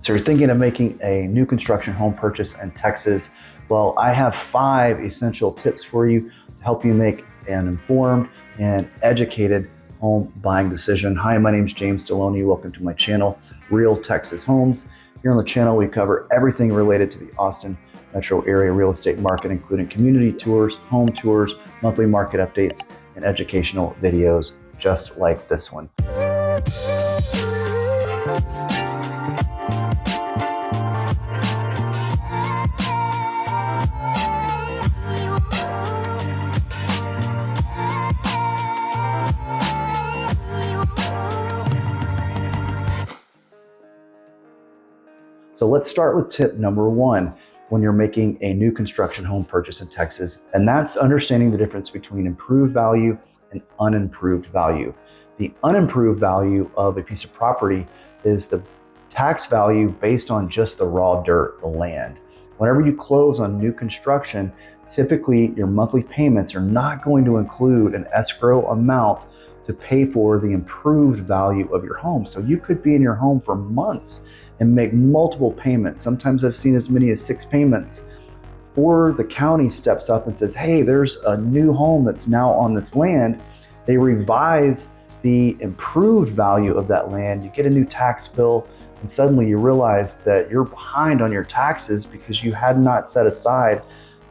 So you're thinking of making a new construction home purchase in Texas. Well, I have 5 essential tips for you to help you make an informed and educated home buying decision. Hi, my name is James Deloney. Welcome to my channel, Real Texas Homes. Here on the channel, we cover everything related to the Austin metro area real estate market, including community tours, home tours, monthly market updates, and educational videos just like this one. So let's start with tip number 1 when you're making a new construction home purchase in Texas, and that's understanding the difference between improved value and unimproved value. The unimproved value of a piece of property is the tax value based on just the raw dirt, the land. Whenever you close on new construction, typically your monthly payments are not going to include an escrow amount to pay for the improved value of your home. So you could be in your home for months and make multiple payments. Sometimes I've seen as many as 6 payments before the county steps up and says, hey, there's a new home that's now on this land. They revise the improved value of that land. You get a new tax bill, and suddenly you realize that you're behind on your taxes because you had not set aside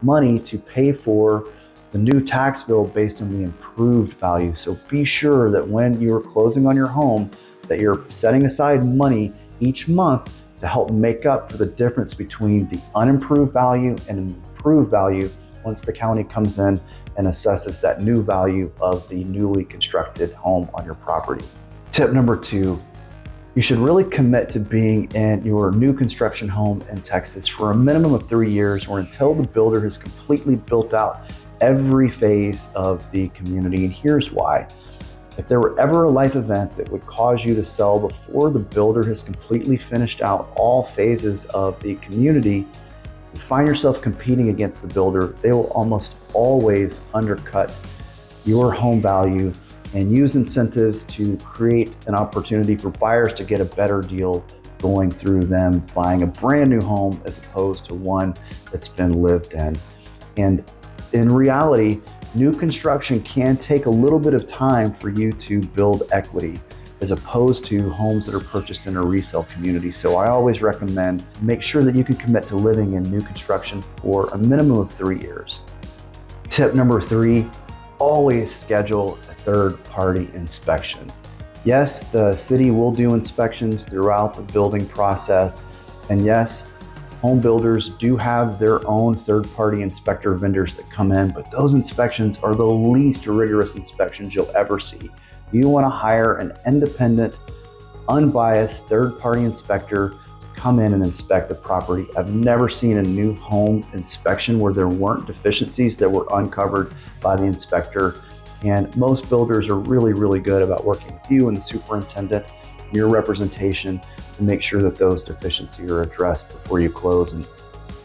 money to pay for the new tax bill based on the improved value. So be sure that when you're closing on your home, that you're setting aside money each month to help make up for the difference between the unimproved value and improved value once the county comes in and assesses that new value of the newly constructed home on your property. Tip number 2, you should really commit to being in your new construction home in Texas for a minimum of 3 years or until the builder has completely built out every phase of the community. And here's why. If there were ever a life event that would cause you to sell before the builder has completely finished out all phases of the community, you find yourself competing against the builder, they will almost always undercut your home value and use incentives to create an opportunity for buyers to get a better deal going through them buying a brand new home as opposed to one that's been lived in. And in reality, new construction can take a little bit of time for you to build equity as opposed to homes that are purchased in a resale community. So I always recommend make sure that you can commit to living in new construction for a minimum of 3 years. Tip number 3, always schedule a third-party inspection. Yes, the city will do inspections throughout the building process, and yes, home builders do have their own third-party inspector vendors that come in, but those inspections are the least rigorous inspections you'll ever see. You want to hire an independent, unbiased third-party inspector to come in and inspect the property. I've never seen a new home inspection where there weren't deficiencies that were uncovered by the inspector. And most builders are really, really good about working with you and the superintendent, your representation, to make sure that those deficiencies are addressed before you close. And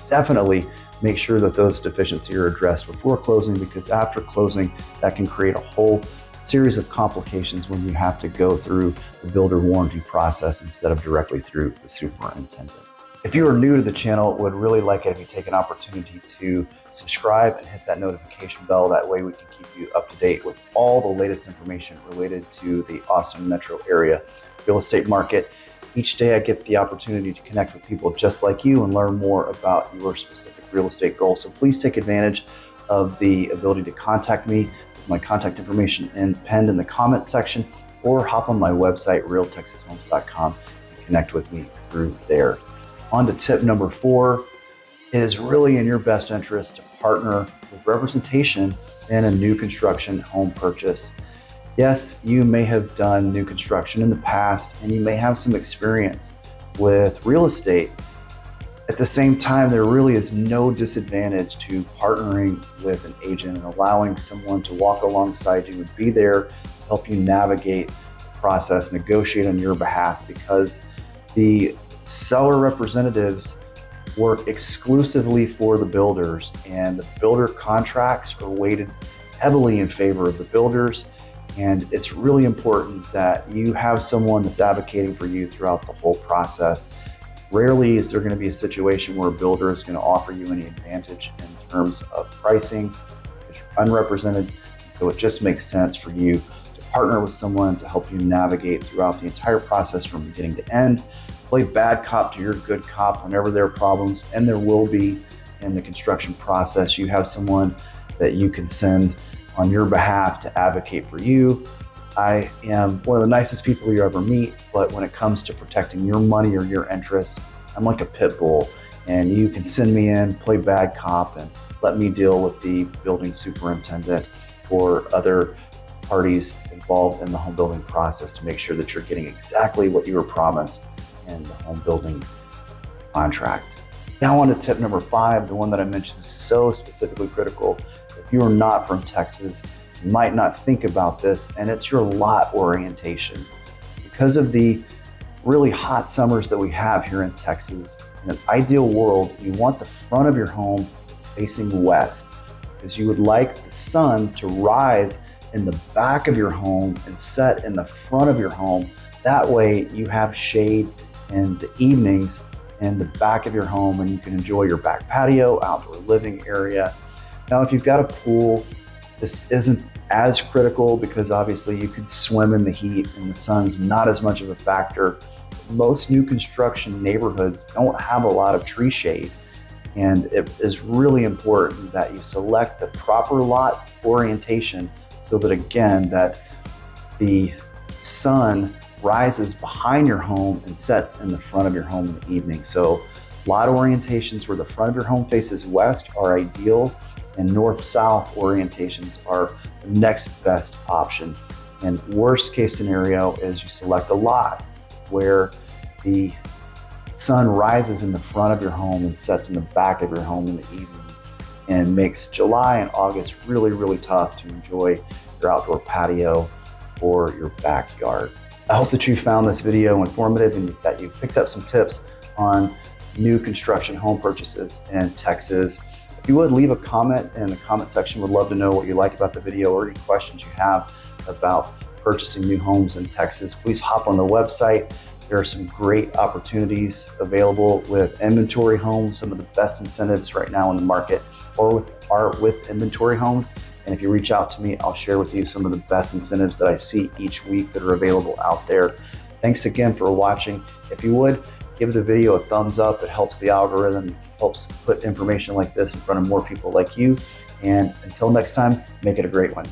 definitely make sure that those deficiencies are addressed before closing, because after closing, that can create a whole series of complications when you have to go through the builder warranty process instead of directly through the superintendent. If you are new to the channel, would really like it if you take an opportunity to subscribe and hit that notification bell. That way we can keep you up to date with all the latest information related to the Austin metro area real estate market. Each day I get the opportunity to connect with people just like you and learn more about your specific real estate goals. So please take advantage of the ability to contact me with my contact information pinned in the comments section, or hop on my website, realtexashomes.com, and connect with me through there. On to tip number 4. It is really in your best interest to partner with representation in a new construction home purchase. Yes, you may have done new construction in the past and you may have some experience with real estate. At the same time, there really is no disadvantage to partnering with an agent and allowing someone to walk alongside you and be there to help you navigate the process, negotiate on your behalf, because the seller representatives work exclusively for the builders, and the builder contracts are weighted heavily in favor of the builders. And it's really important that you have someone that's advocating for you throughout the whole process. Rarely is there going to be a situation where a builder is going to offer you any advantage in terms of pricing because you're unrepresented. So it just makes sense for you to partner with someone to help you navigate throughout the entire process from beginning to end. Play bad cop to your good cop whenever there are problems, and there will be in the construction process. You have someone that you can send on your behalf to advocate for you. I am one of the nicest people you ever meet, but when it comes to protecting your money or your interest, I'm like a pit bull, and you can send me in, play bad cop, and let me deal with the building superintendent or other parties involved in the home building process to make sure that you're getting exactly what you were promised in the home building contract. Now on to tip number 5, the one that I mentioned is so specifically critical. If you are not from Texas, you might not think about this, and it's your lot orientation. Because of the really hot summers that we have here in Texas, in an ideal world, you want the front of your home facing west because you would like the sun to rise in the back of your home and set in the front of your home. That way you have shade in the evenings in the back of your home and you can enjoy your back patio, outdoor living area. Now, if you've got a pool, this isn't as critical because obviously you could swim in the heat and the sun's not as much of a factor. Most new construction neighborhoods don't have a lot of tree shade, and it is really important that you select the proper lot orientation so that, again, that the sun rises behind your home and sets in the front of your home in the evening. So lot orientations where the front of your home faces west are ideal, and north-south orientations are the next best option. And worst case scenario is you select a lot where the sun rises in the front of your home and sets in the back of your home in the evenings, and makes July and August really, really tough to enjoy your outdoor patio or your backyard. I hope that you found this video informative and that you've picked up some tips on new construction home purchases in Texas. If you would, leave a comment in the comment section. Would love to know what you like about the video or any questions you have about purchasing new homes in Texas. Please hop on the website. There are some great opportunities available with inventory homes, some of the best incentives right now in the market are with inventory homes. And if you reach out to me, I'll share with you some of the best incentives that I see each week that are available out there. Thanks again for watching. If you would, give the video a thumbs up. It helps the algorithm, helps put information like this in front of more people like you. And until next time, make it a great one.